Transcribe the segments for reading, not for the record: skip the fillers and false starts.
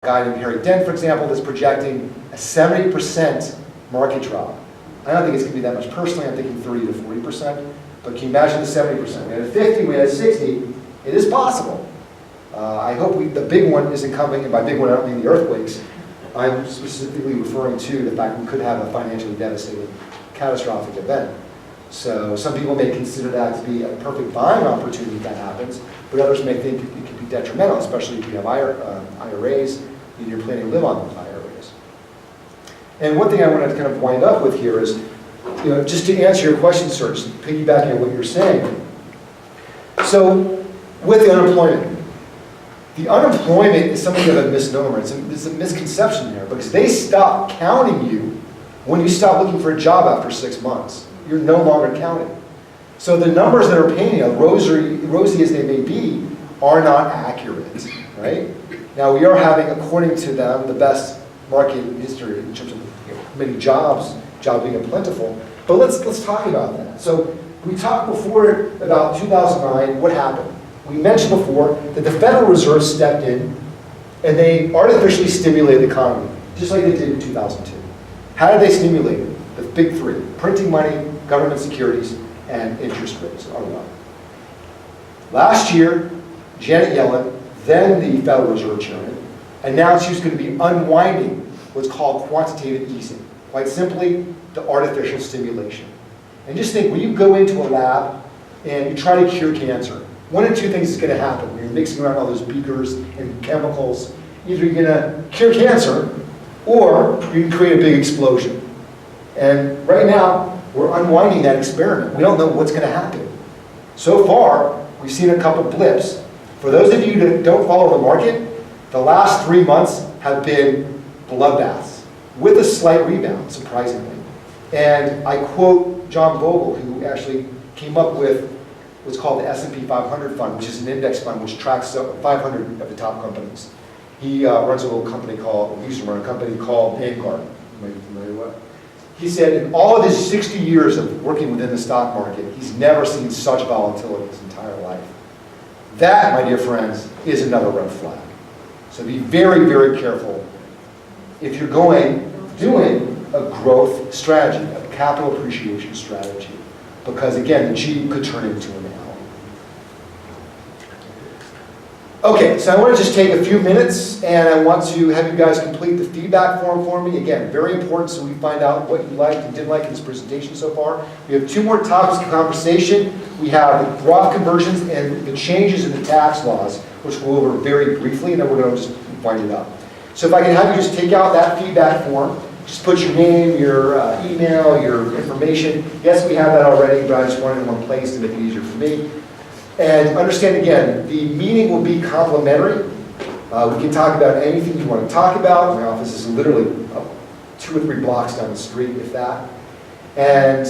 A guy named Harry Dent, for example, that's projecting a 70% market drop. I don't think it's going to be that much personally. I'm thinking 30 to 40%. But can you imagine the 70%? We had a 50, we had a 60. It is possible. I hope the big one isn't coming, and by big one I don't mean the earthquakes. I'm specifically referring to the fact we could have a financially devastating, catastrophic event. So some people may consider that to be a perfect buying opportunity if that happens, but others may think it could be detrimental, especially if you have IRAs and you're planning to live on those IRAs. And one thing I want to kind of wind up with here is, just to answer your question, sir, just piggybacking on what you're saying. So with the unemployment is something of a misnomer. It's a misconception there, because they stop counting you when you stop looking for a job after 6 months. You're no longer counted. So the numbers that are painting, rosy as they may be, are not accurate, right? Now we are having, according to them, the best market in history in terms of many jobs being plentiful. But let's talk about that. So we talked before about 2009, what happened? We mentioned before that the Federal Reserve stepped in and they artificially stimulated the economy, just like they did in 2002. How did they stimulate it? The big three: printing money, government securities, and interest rates are one. Last year, Janet Yellen, then the Federal Reserve Chairman, announced she was going to be unwinding what's called quantitative easing. Quite simply, the artificial stimulation. And just think, when you go into a lab and you try to cure cancer, one of two things is going to happen when you're mixing around all those beakers and chemicals. Either you're going to cure cancer, or you can create a big explosion. And right now, we're unwinding that experiment. We don't know what's going to happen. So far, we've seen a couple blips. For those of you that don't follow the market, the last 3 months have been bloodbaths, with a slight rebound, surprisingly. And I quote John Bogle, who actually came up with what's called the S&P 500 fund, which is an index fund which tracks 500 of the top companies. He runs a little company called, used to run a company called Vanguard. You might be familiar with it. He said in all of his 60 years of working within the stock market, he's never seen such volatility in his entire life. That, my dear friends, is another red flag. So be very, very careful if you're doing a growth strategy, a capital appreciation strategy, because again, the G could turn into an L. Okay, so I want to just take a few minutes and I want to have you guys complete the feedback form for me. Again, very important, so we find out what you liked and didn't like in this presentation so far. We have 2 more topics of conversation. We have the Roth conversions and the changes in the tax laws, which we'll go over very briefly, and then we're going to just wind it up. So if I can have you just take out that feedback form, just put your name, your email, your information. Yes, we have that already, but I just wanted it in one place to make it easier for me. And understand again, the meeting will be complimentary. We can talk about anything you want to talk about. My office is literally 2 or 3 blocks down the street, if that. And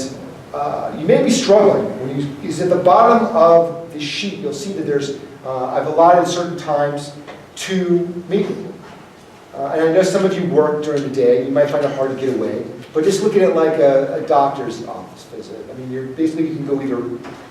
you may be struggling. When you at the bottom of the sheet, you'll see that there's, I've allotted certain times to meet with you. And I know some of you work during the day. You might find it hard to get away. But just look at it like a doctor's office visit. I mean, you can go either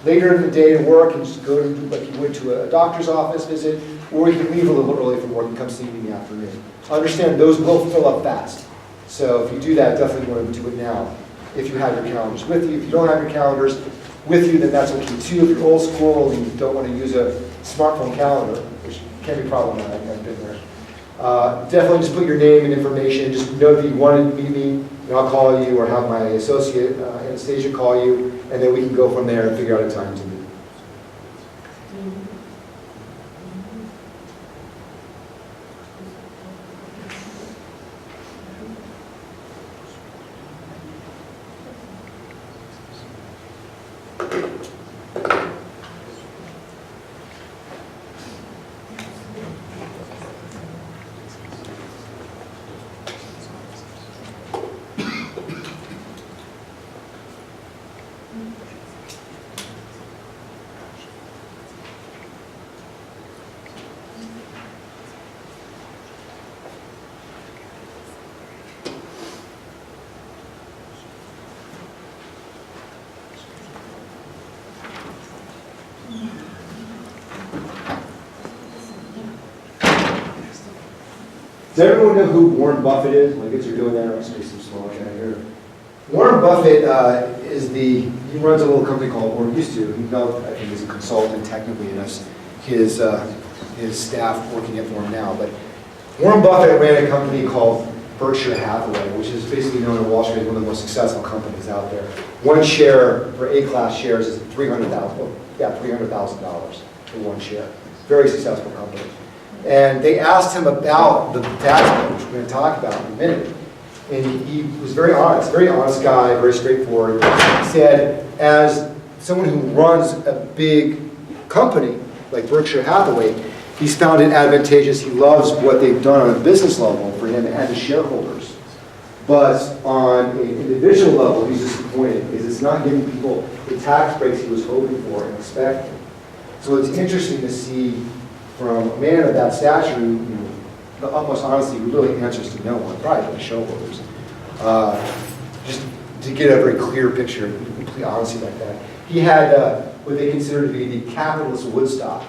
later in the day to work and just go to, like you would to a doctor's office visit, or you can leave a little early from work and come see me in the afternoon. Understand, those will fill up fast. So if you do that, definitely want to do it now if you have your calendars with you. If you don't have your calendars with you, then that's okay too. If you're old school and you don't want to use a smartphone calendar, which can be problematic, I've been there. Definitely just put your name and information. Just know that you want to meet me, and I'll call you or have my associate Anastasia call you, and then we can go from there and figure out a time to meet. Does everyone know who Warren Buffett is? My kids are doing that. I'll speak some small chat here. Warren Buffett he runs a little company called, or used to, I think he's a consultant technically, and his staff working it for him now. But Warren Buffett ran a company called Berkshire Hathaway, which is basically known in Wall Street as one of the most successful companies out there. One share for A-class shares is $300,000 for one share. Very successful company. And they asked him about the tax code, which we're going to talk about in a minute. And he was very honest guy, very straightforward. He said, as someone who runs a big company like Berkshire Hathaway, he's found it advantageous. He loves what they've done on a business level for him and his shareholders. But on an individual level, he's disappointed because it's not giving people the tax breaks he was hoping for and expecting. So it's interesting to see from a man of that stature who, the utmost honesty, who really answers to no one, probably to the shareholders, just to get a very clear picture of complete honesty like that. He had what they consider to be the capitalist Woodstock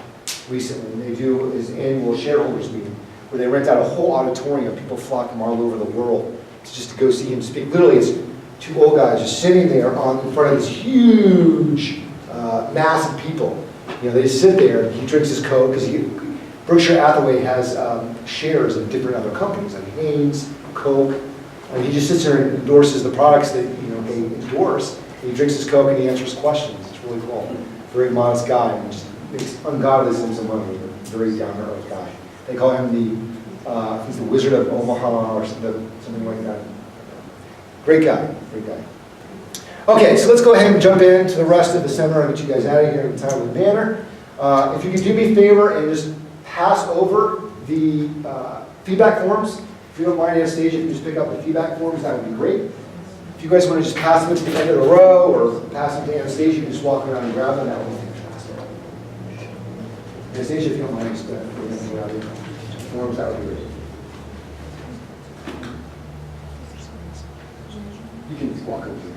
recently, and they do his annual shareholders meeting where they rent out a whole auditorium. People flock from all over the world just to go see him speak. Literally, it's two old guys just sitting there in front of this huge mass of people. They just sit there, and he drinks his Coke, because Berkshire Hathaway has shares in different other companies, like Haynes, Coke, and he just sits there and endorses the products that they endorse. And he drinks his Coke and he answers questions. It's really cool. Very modest guy, and just makes ungodly sums of money. Very down-to-earth guy. They call him he's the Wizard of Omaha or something like that. Great guy, great guy. Okay, so let's go ahead and jump into the rest of the seminar and get you guys out of here in a timely manner. If you could do me a favor and just pass over the feedback forms. If you don't mind, Anastasia, if you just pick up the feedback forms, that would be great. If you guys want to just pass them to the end of the row or pass them to Anastasia, you just walk around and grab them, that would be fantastic. Anastasia, if you don't mind, just grab the forms, that would be great. You can just walk over to the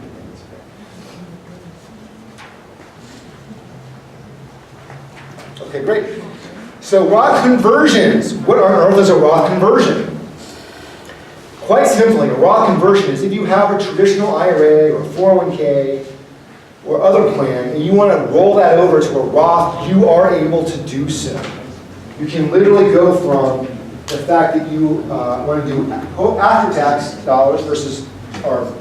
Okay, great. So Roth Conversions. What on earth is a Roth conversion? Quite simply, a Roth conversion is if you have a traditional IRA or 401k or other plan and you want to roll that over to a Roth, you are able to do so. You can literally go from the fact that you want to do after-tax dollars versus or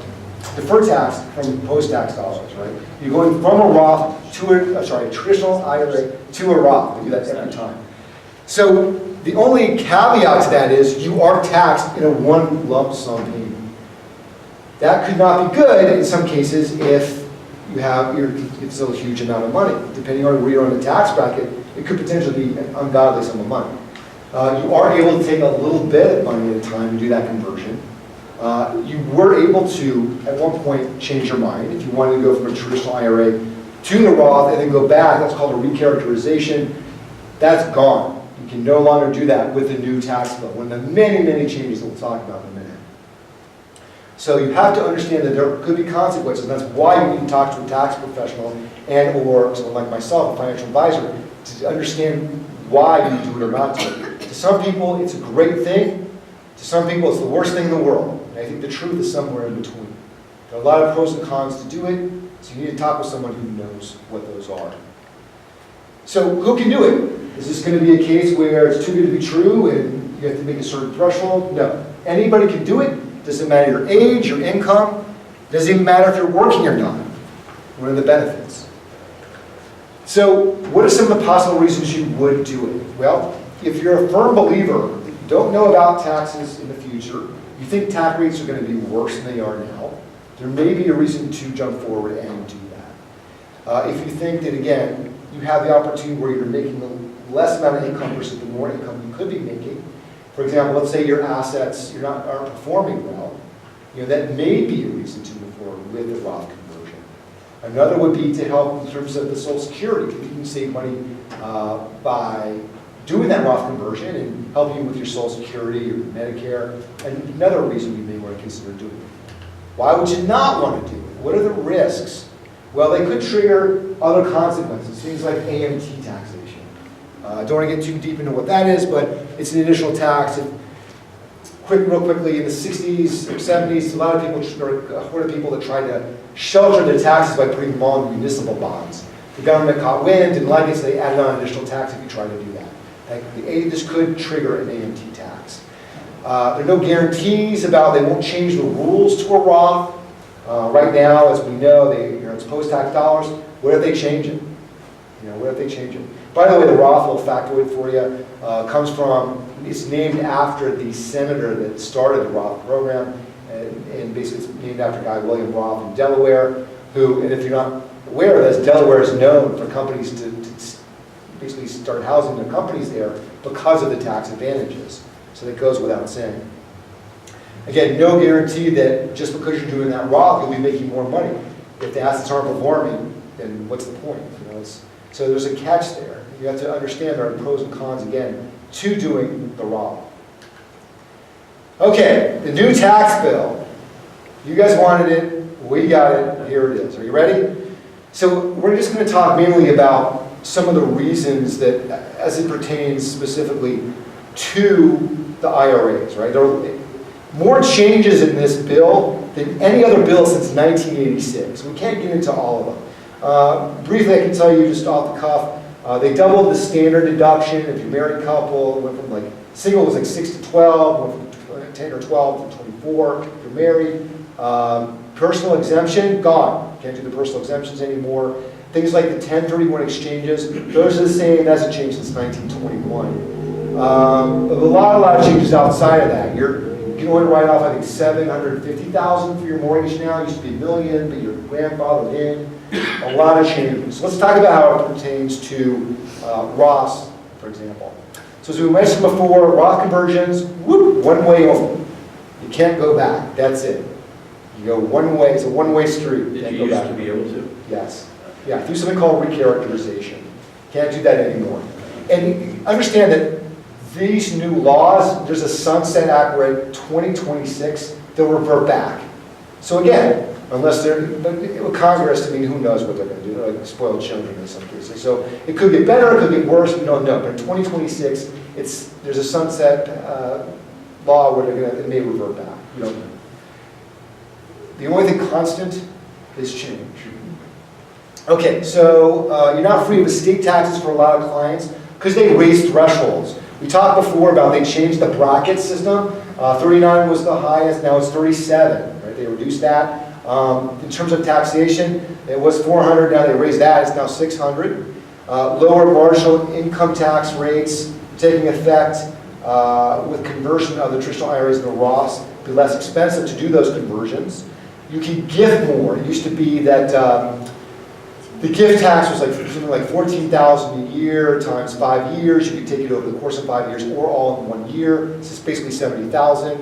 deferred tax from post-tax dollars, right? You're going from a Roth to a traditional IRA to a Roth. We do that every time. So the only caveat to that is you are taxed in a one lump sum payment. That could not be good in some cases if you have it's a huge amount of money. Depending on where you're on the tax bracket, it could potentially be an ungodly sum of money. You are able to take a little bit of money at a time and do that conversion. You were able to, at one point, change your mind. If you wanted to go from a traditional IRA to the Roth and then go back, that's called a recharacterization. That's gone. You can no longer do that with the new tax bill. One of the many, many changes that we'll talk about in a minute. So you have to understand that there could be consequences, and that's why you need to talk to a tax professional and or someone like myself, a financial advisor, to understand why you do it or not do it. To some people, it's a great thing. To some people, it's the worst thing in the world. And I think the truth is somewhere in between. There are a lot of pros and cons to do it, so you need to talk with someone who knows what those are. So who can do it? Is this going to be a case where it's too good to be true and you have to make a certain threshold? No. Anybody can do it. Doesn't matter your age, your income. Doesn't even matter if you're working or not. What are the benefits? So what are some of the possible reasons you would do it? Well, if you're a firm believer, you don't know about taxes in the future, you think tax rates are going to be worse than they are now, there may be a reason to jump forward and do that. If you think that, again, you have the opportunity where you're making a less amount of income versus the more income you could be making. For example, let's say your assets aren't performing well. That may be a reason to move forward with the Roth conversion. Another would be to help in terms of the Social Security. You can save money by doing that Roth conversion and helping you with your Social Security or Medicare. And another reason you may want to consider doing it. Why would you not want to do it? What are the risks? Well, they could trigger other consequences, things like AMT taxation. I don't want to get too deep into what that is, but it's an additional tax. real quickly, in the 60s or 70s, a lot of people, a horde of people that tried to shelter their taxes by putting them on municipal bonds. The government caught wind, didn't like it, so they added on additional tax if you tried to do that. This could trigger an AMT tax. There are no guarantees about, they won't change the rules to a Roth. Right now, as we know, it's post-tax dollars. What if they change it? What if they change it? By the way, the Roth, little factoid for you, comes from, it's named after the senator that started the Roth program, and basically it's named after a guy, William Roth in Delaware, who, and if you're not aware of this, Delaware is known for companies to basically start housing their companies there because of the tax advantages. So that goes without saying. Again, no guarantee that just because you're doing that Roth, you'll be making more money. If the assets aren't performing, then what's the point? So there's a catch there. You have to understand there are pros and cons, again, to doing the Roth. Okay, the new tax bill. You guys wanted it, we got it, here it is. Are you ready? So we're just going to talk mainly about some of the reasons that, as it pertains specifically to the IRAs, right? There are more changes in this bill than any other bill since 1986. We can't get into all of them. Briefly, I can tell you just off the cuff, they doubled the standard deduction. If you're a married couple, it went from like, single was like 6 to 12, went from 10 or 12 to 24. If you're married, personal exemption, gone. Can't do the personal exemptions anymore. Things like the 1031 exchanges, those are the same, hasn't changed since 1921. But a lot of changes outside of that. You can only write off, I think, $750,000 for your mortgage now. It used to be $1 million, but your grandfathered in. A lot of changes. So let's talk about how it pertains to Roths, for example. So as we mentioned before, Roth conversions, whoop, one way only. You can't go back. That's it. You go one way. It's a one-way street. Did you used to be able to? Yes. Yeah, through something called recharacterization. Can't do that anymore. And understand that these new laws, there's a sunset act where in 2026, they'll revert back. So again, unless they're, with Congress, I mean, who knows what they're going to do. They're like spoiled children in some cases. So it could get better, it could get worse, we don't know. But in 2026, there's a sunset law where it may revert back. We don't know. The only thing constant is change. Okay, so you're not free of estate taxes for a lot of clients because they raised thresholds. We talked before about they changed the bracket system. 39 was the highest, now it's 37. Right? They reduced that. In terms of taxation, it was 400, now they raised that, it's now 600. Lower marginal income tax rates taking effect with conversion of the traditional IRAs and the Roths. It'd be less expensive to do those conversions. You can gift more. It used to be that the gift tax was like something like $14,000 a year times 5 years. You could take it over the course of 5 years or all in 1 year. This is basically $70,000.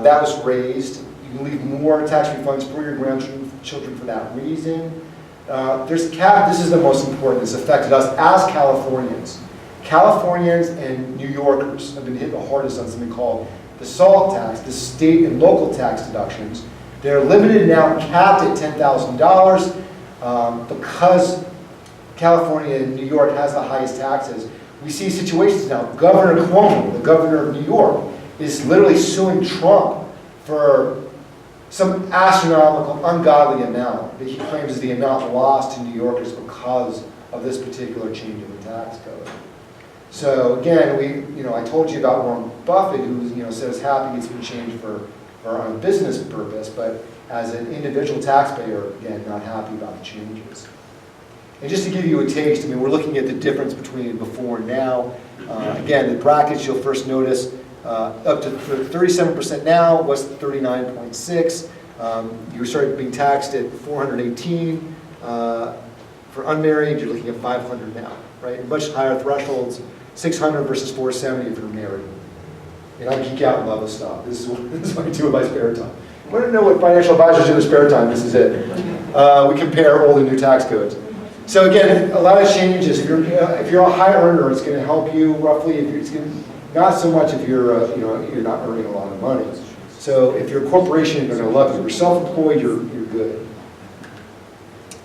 That was raised. You can leave more tax refunds for your grandchildren for that reason. There's cap. This is the most important. This affected us as Californians. Californians and New Yorkers have been hit the hardest on something called the SALT tax, the state and local tax deductions. They're limited now, capped at $10,000. Because California and New York has the highest taxes, we see situations now. Governor Cuomo, the governor of New York, is literally suing Trump for some astronomical, ungodly amount that he claims is the amount lost to New Yorkers because of this particular change in the tax code. So again, I told you about Warren Buffett, who says happy it's been changed for a business purpose, but as an individual taxpayer, again, not happy about the changes. And just to give you a taste, we're looking at the difference between before and now. Again, the brackets you'll first notice up to 37% now was 39.6. You started being taxed at 418. For unmarried, you're looking at 500 now, right? Much higher thresholds, 600 versus 470 if you're married. And I geek out and love this stuff. This is what I do in my spare time. You want to know what financial advisors do in their spare time? This is it. We compare old and new tax codes. So again, a lot of changes. If you're a high earner, it's going to help you roughly. Not so much if you're not earning a lot of money. So if you're a corporation, you're going to love it. If you're self-employed, you're good.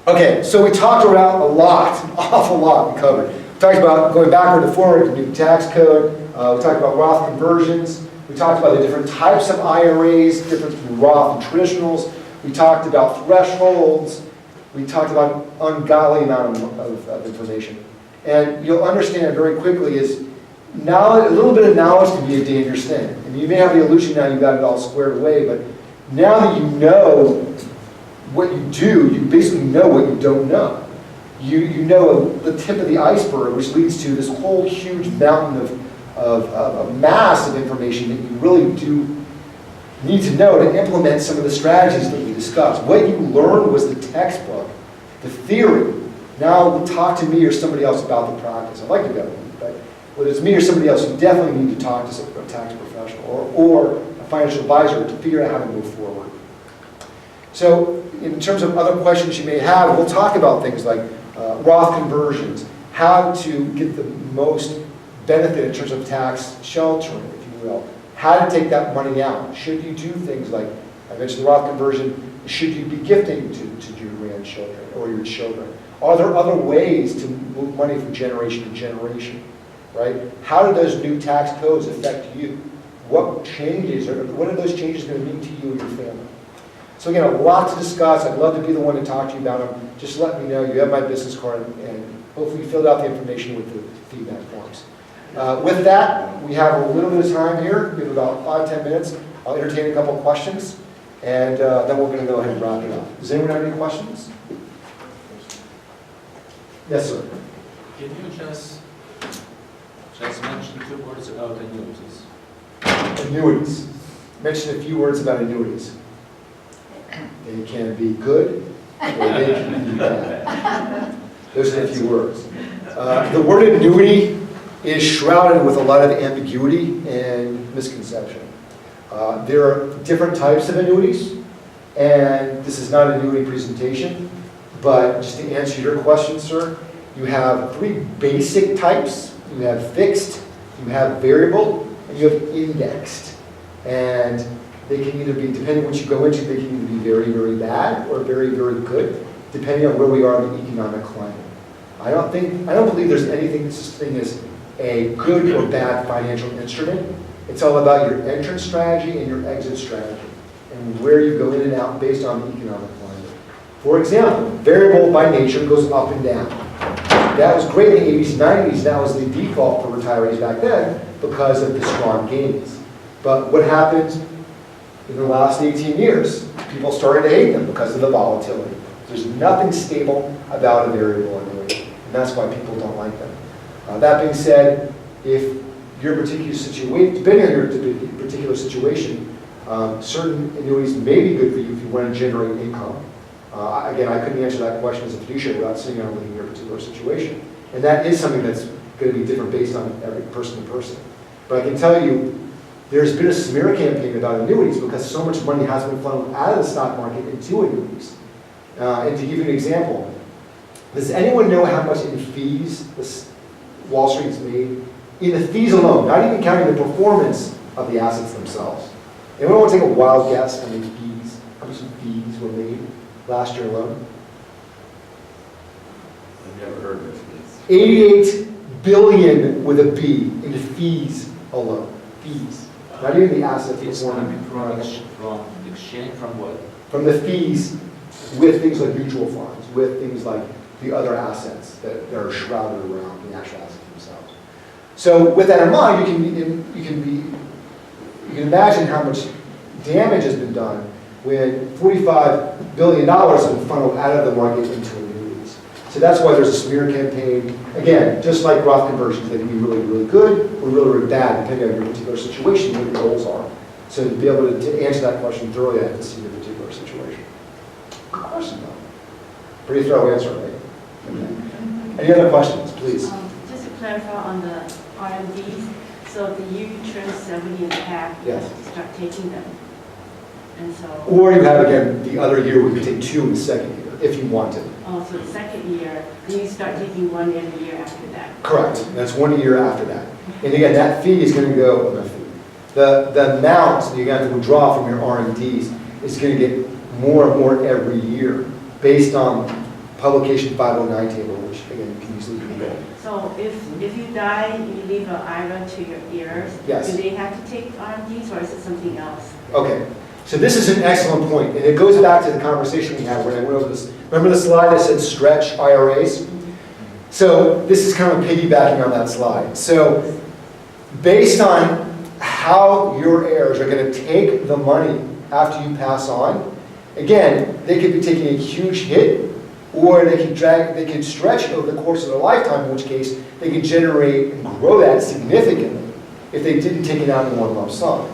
Okay, so we talked around a lot, awful lot. We covered. We talked about going backward and forward, the new tax code. We talked about Roth conversions. We talked about the different types of IRAs, difference between Roth and traditionals. We talked about thresholds. We talked about ungodly amount of information. And you'll understand very quickly is knowledge, a little bit of knowledge can be a dangerous thing. And you may have the illusion now you've got it all squared away, but now that you know what you do, you basically know what you don't know. You know the tip of the iceberg, which leads to this whole huge mountain of mass of information that you really do need to know to implement some of the strategies that we discussed. What you learned was the textbook, the theory. Now talk to me or somebody else about the practice. I'd like to go, but whether it's me or somebody else, you definitely need to talk to a tax professional or a financial advisor to figure out how to move forward. So in terms of other questions you may have, we'll talk about things like Roth conversions, how to get the most benefit in terms of tax sheltering, if you will, how to take that money out. Should you do things like, I mentioned the Roth conversion, should you be gifting to your grandchildren or your children? Are there other ways to move money from generation to generation, right? How do those new tax codes affect you? What changes, or what are those changes going to mean to you and your family? So again, a lot to discuss. I'd love to be the one to talk to you about them. Just let me know. You have my business card, and hopefully you filled out the information with the feedback forms. With that, we have a little bit of time here. We have about 5-10 minutes. I'll entertain a couple of questions, and then we're going to go ahead and wrap it up. Does anyone have any questions? Yes, sir. Can you just mention 2 words about annuities? Annuities. Mention a few words about annuities. They can be good, or they can be bad. Those are a few words. The word annuity is shrouded with a lot of ambiguity and misconception. There are different types of annuities, and this is not an annuity presentation, but just to answer your question, sir, you have 3 basic types. You have fixed, you have variable, and you have indexed. And they can either be, depending on what you go into, they can either be very, very bad or very, very good, depending on where we are in the economic climate. I don't believe there's anything such thing as a good or bad financial instrument. It's all about your entrance strategy and your exit strategy and where you go in and out based on the economic climate. For example, variable by nature goes up and down. That was great in the 80s and 90s. That was the default for retirees back then because of the strong gains. But what happened in the last 18 years? People started to hate them because of the volatility. There's nothing stable about a variable annuity, and that's why people don't like them. That being said, if your particular situation, depending on your particular situation, certain annuities may be good for you if you want to generate income. Again, I couldn't answer that question as a fiduciary without sitting down and looking at your particular situation. And that is something that's going to be different based on every person to person. But I can tell you, there's been a smear campaign about annuities because so much money has been funneled out of the stock market into annuities. And to give you an example, does anyone know how much in fees Wall Street's made? In the fees alone, not even counting the performance of the assets themselves. Anyone want to take a wild guess on the fees? How much fees were made last year alone? I've never heard of this. 88 billion with a B in the fees alone. Fees. Not even the assets. It's coming from exchange, from what? From the fees with things like mutual funds, with things like the other assets that are shrouded around the actual assets themselves. So with that in mind, you can imagine how much damage has been done when $45 billion has been funneled out of the market into annuities. So that's why there's a smear campaign. Again, just like Roth conversions, they can be really, really good or really, really bad, depending on your particular situation, what your goals are. So to be able to answer that question thoroughly, I have to see your particular situation. Good question, though. Pretty thorough answer, right? Okay. Any other questions, please? Just to clarify on the RMDs, so the year you turn 70 and a half, Yes. you start taking them. And so, Or you have, again, the other year where you take 2 in the second year, if you wanted. oh, so the second year, then you start taking 1 every year after that. Correct. That's 1 year after that. And again, that fee is going to go, the amount that you're going to withdraw from your RMDs is going to get more and more every year based on publication 509 table, which again, you can easily do Okay. So if you die, you leave an IRA to your heirs, Yes. do they have to take RMDs or is it something else? Okay, so this is an excellent point, and it goes back to the conversation we had when I went over this. Remember the slide that said stretch IRAs? So this is kind of piggybacking on that slide. So based on how your heirs are going to take the money after you pass on, again, they could be taking a huge hit, or they could stretch over the course of their lifetime, in which case they could generate and grow that significantly if they didn't take it out in one lump sum.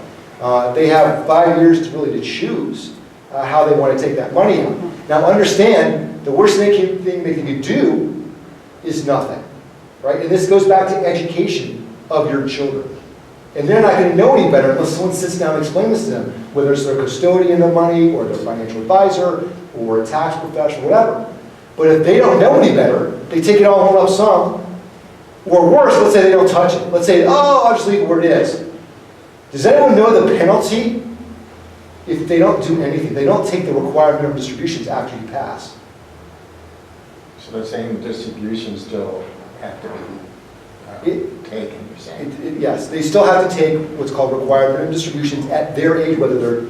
They have 5 years to really choose how they want to take that money out. Now understand, the worst thing they can do is nothing, right? And this goes back to education of your children. And they're not going to know any better unless someone sits down and explains this to them, whether it's their custodian of money, or their financial advisor, or a tax professional, whatever. But if they don't know any better, they take it all in one lump sum, or worse, let's say they don't touch it. Let's say, oh, I'll just leave it where it is. Does anyone know the penalty if they don't do anything? They don't take the required minimum distributions after you pass. So the same distributions still have to be taken, you're saying? Yes, they still have to take what's called required minimum distributions at their age, whether they're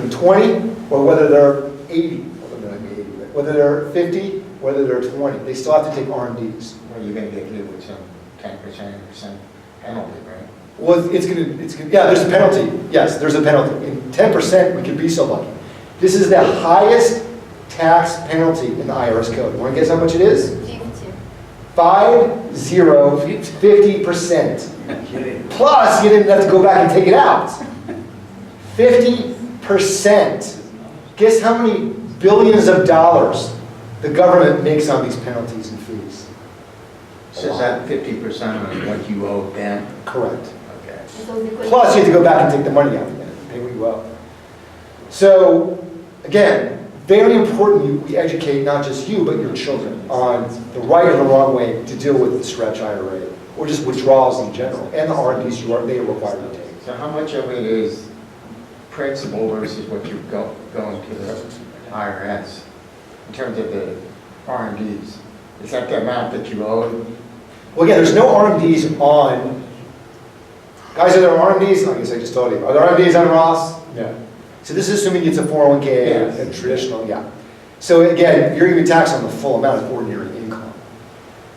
20 or whether they're 80, whether they're 50, whether they're 20. They still have to take RMDs. Well, you're going to get hit with some 10% penalty, right? Well, it's gonna, yeah, there's a penalty. Yes, there's a penalty. In 10%, we could be so lucky. This is the highest tax penalty in the IRS code. You want to guess how much it is? 50%. Plus, you didn't have to go back and take it out. 50%. Guess how many billions of dollars the government makes on these penalties and fees? So is that 50% of what you owe them? Correct. Okay. Plus, you have to go back and take the money out again and pay what you owe. So, again, very important we educate not just you, but your children on the right and the wrong way to deal with the stretch IRA, or just withdrawals in general, and the RMDs they are required to take. So how much of it is principal versus what you're going to the IRS in terms of the RMDs? Is that the amount that you owe? Well, again, there's no RMDs on, guys, are there RMDs? I guess I just told you. Are there RMDs on Roth? No. So this is assuming it's a 401k, Yes. and traditional, yeah. So again, you're going to be taxed on the full amount of ordinary income.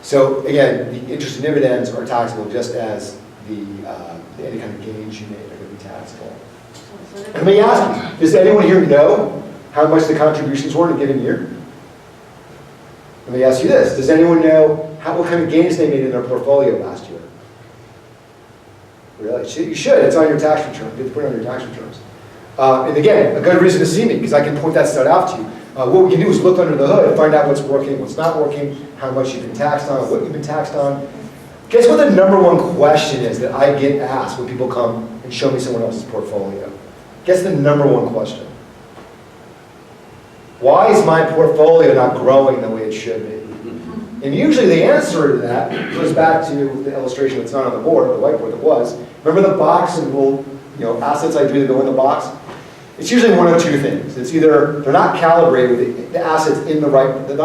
So again, the interest and dividends are taxable just as any kind of gains you made are going to be taxable. And let me ask you, does anyone here know how much the contributions were in a given year? Let me ask you this, does anyone know what kind of gains they made in their portfolio last year? Really? You should, it's on your tax return, you have to put it on your tax returns. And again, a good reason to see me, because I can point that stuff out to you. What we can do is look under the hood and find out what's working, what's not working, how much you've been taxed on, what you've been taxed on. Guess what the number one question is that I get asked when people come and show me someone else's portfolio? Guess the number one question. Why is my portfolio not growing the way it should be? And usually the answer to that goes back to the illustration that's not on the board, the whiteboard that was. Remember the box and assets I drew that go in the box? It's usually one of two things. It's either they're not calibrated with the assets in the right, the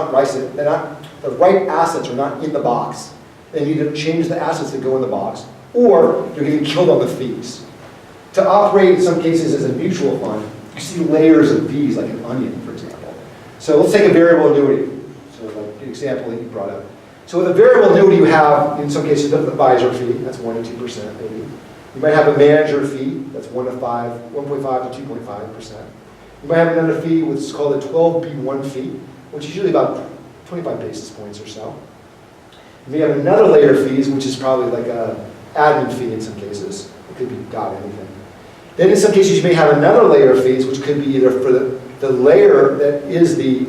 right assets are not in the box. They need to change the assets that go in the box, or they're getting killed on the fees. To operate in some cases as a mutual fund, you see layers of fees like an onion, for example. So let's take a variable annuity. So like the example that you brought up. So with a variable annuity, you have, in some cases, the advisor fee, that's 1 to 2% maybe. You might have a manager fee, that's 1.5 to 2.5%. You might have another fee, which is called a 12B1 fee, which is usually about 25 basis points or so. You may have another layer of fees, which is probably like an admin fee in some cases. It could be God anything. Then in some cases, you may have another layer of fees, which could be either for the layer that is the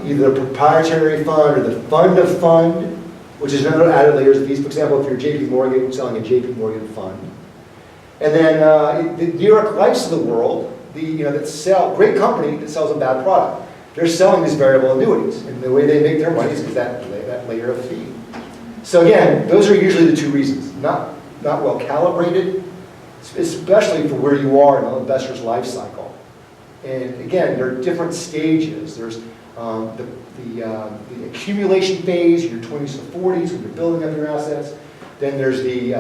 either the proprietary fund or the fund of fund, which is another added layers of fees. For example, if you're JP Morgan, selling a JP Morgan fund. And then the New York Lifes of the world, that sell, great company that sells a bad product. They're selling these variable annuities. And the way they make their money is that layer of fee. So again, those are usually the two reasons. Not well calibrated, especially for where you are in the investor's life cycle. And again, there are different stages. There's The accumulation phase, your 20s to 40s, when you're building up your assets. Then there's the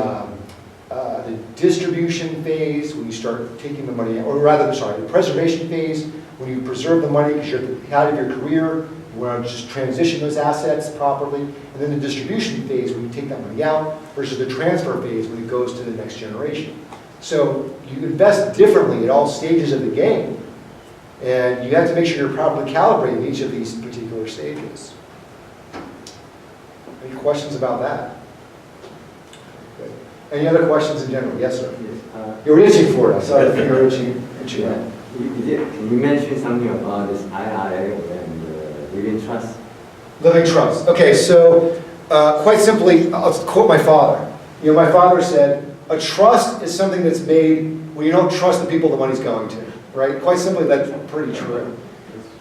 distribution phase, when you start taking the money out, or rather, sorry, the preservation phase, when you preserve the money because you're at the height of your career, you want to just transition those assets properly. And then the distribution phase, when you take that money out, versus the transfer phase, when it goes to the next generation. So you invest differently at all stages of the game. And you have to make sure you're properly calibrating each of these particular stages. Any questions about that? Good. Any other questions in general? Yes, sir. Yes, You're itching for it. I saw the finger itching. you mentioned something about this IRA and living trust. Living trust. Okay, so quite simply, I'll quote my father. You know, my father said, a trust is something that's made when you don't trust the people the money's going to, right? Quite simply, that's pretty true.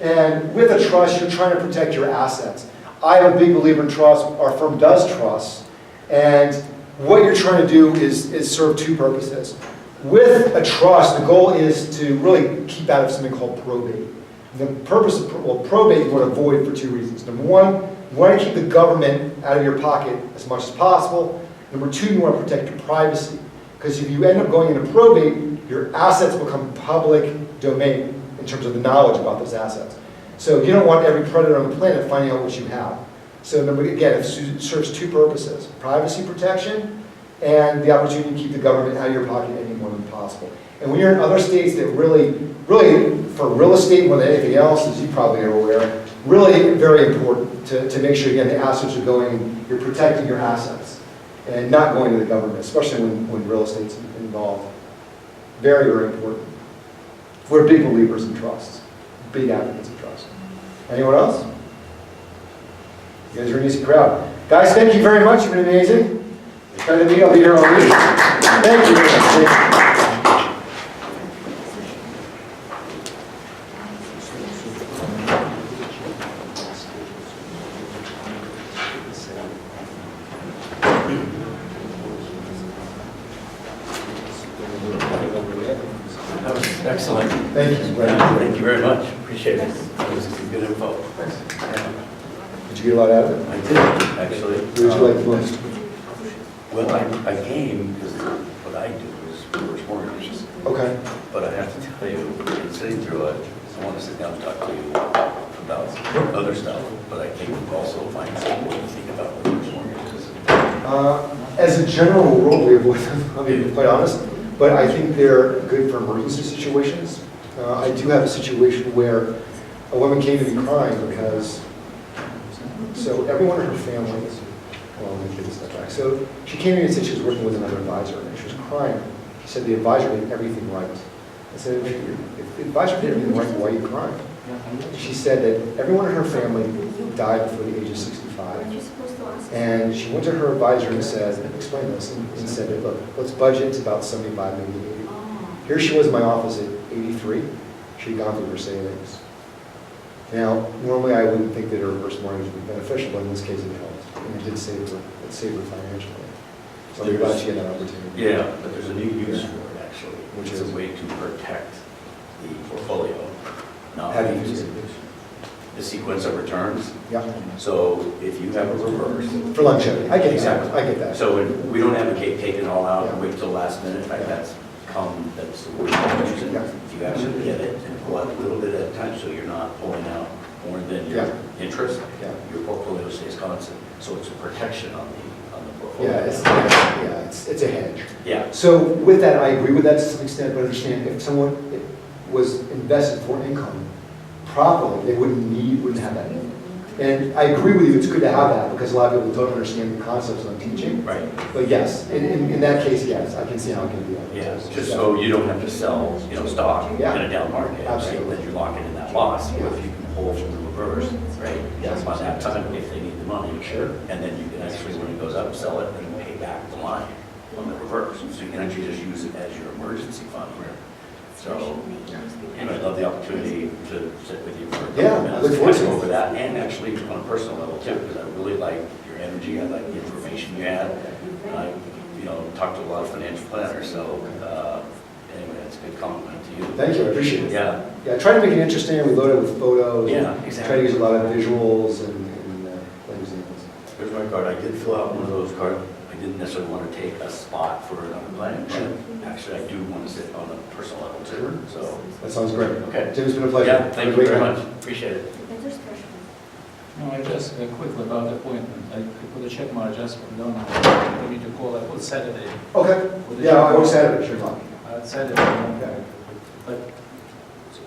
And with a trust, you're trying to protect your assets. I am a big believer in trust. Our firm does trust. And what you're trying to do is serve two purposes. With a trust, the goal is to really keep out of something called probate. The purpose of probate you want to avoid for two reasons. Number one, you want to keep the government out of your pocket as much as possible. Number two, you want to protect your privacy. Because if you end up going into probate, your assets become public domain in terms of the knowledge about those assets. So you don't want every predator on the planet finding out what you have. So again, it serves two purposes: privacy protection and the opportunity to keep the government out of your pocket any more than possible. And when you're in other states that really, for real estate more than anything else, as you probably are aware, really very important to make sure, again, the assets are going, you're protecting your assets and not going to the government, especially when real estate's involved. Very, very important. We're big believers in trusts, big advocates of trust. Anyone else? You guys are an easy crowd. Guys, thank you very much. You've been amazing. Try to meet. I'll be here all week. Thank you very much. Thank you. That was excellent. Thank you. Thank you very much. Appreciate it. That was good info. Did you get a lot out of it? I did, actually. What did you like the most? Well, I came because what I do is reverse mortgages. Okay. But I have to tell you, in sitting through it, I want to sit down and talk to you about other stuff, but I think also find something to think about reverse mortgages. As a general rule, we avoid them, I'll be quite honest, but I think they're good for emergency situations. I do have a situation where a woman came to me crying because, so everyone in her family, well, let me take a step back. So she came to me and said she was working with another advisor, and she was crying. She said the advisor did everything right. I said, if the advisor did everything right, why are you crying? She said that everyone in her family died before the age of 65. And she went to her advisor and said, explain this, and said, look, let's budget to about 75, maybe 80. Here she was in my office at 83. She'd gone through her savings. Now, normally I wouldn't think that a reverse mortgage would be beneficial, but in this case it helped. And it did save her, financially. So I'm glad she had that opportunity. Yeah, but there's a new use for it, actually. Which is is? a way to protect the portfolio. Not How do you use it? the sequence of returns. Yeah, So if you have a reverse. for longevity. I get that. Exactly. I get that. So we don't advocate taking it all out and wait till the last minute. In fact, that's the word I'm using. Yeah. If you actually get it and pull out a little bit at a time, so you're not pulling out more than your Yeah. interest, Yeah. your portfolio stays constant. So it's a protection on the portfolio. Yeah, it's a hedge. Yeah. So with that, I agree with that to some extent, but understand if someone was invested for income properly, they wouldn't have that need. And I agree with you, it's good to have that because a lot of people don't understand the concepts I'm teaching. Right. But yes, in that case, yes, I can see how it can be. Yeah, just so you don't have to sell, stock in Yeah. a down market. Right? Absolutely. Then you're locking in that loss. Yeah. Or if you can hold from the reverse, right? Yes. On that time, if they need the money. Sure. And then you can actually, when it goes up, sell it and pay back the line on the reverse. So you can actually just use it as your emergency fund. So, and I'd love the opportunity to sit with you for a couple Yeah, of minutes. look forward to go it. over that, and actually on a personal level too, because I really like your energy, I like the information you had. And I, talked to a lot of financial planners, so anyway, it's a good compliment to you. Thank you, I appreciate it. Yeah, Yeah, I try to make it interesting, we load it with photos. yeah, Try to exactly. use a lot of visuals and like examples. Here's my card. I did fill out one of those cards. I didn't necessarily want to take a spot for another plan, but actually I do want to sit on a personal level too, so. That sounds great. Okay. Tim, it's been a pleasure. Yeah, Have thank a you great very night. much. Appreciate it. No, I just, quickly about the appointment, I put a check mark just for, don't know, for me to call, I put Saturday. Okay, For the yeah, check I mark. always had it, sure, Tom. Saturday, Okay. but,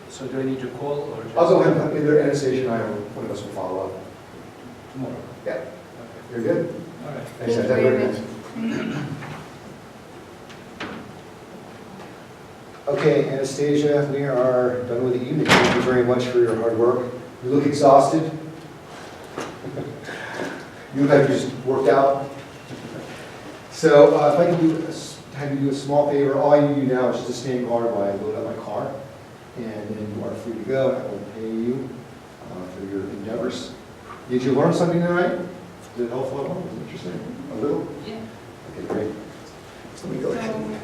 so do I need to call or just? I'll go ahead, and either Anastasia and I, or one of us will follow up. Tomorrow? Yeah. Okay, You're good? all right. Thanks, Thank have a you great very night. Okay, Anastasia, we are done with the evening. Thank you very much for your hard work. You look exhausted. You look like you just worked out. So if I can have you do a small favor, all you do now is just stand guard while I load up my car, and then you are free to go, and I will pay you for your endeavors. Did you learn something tonight? Did it helpful at all? Was it interesting? A little? Yeah. Okay, great. So let me go ahead.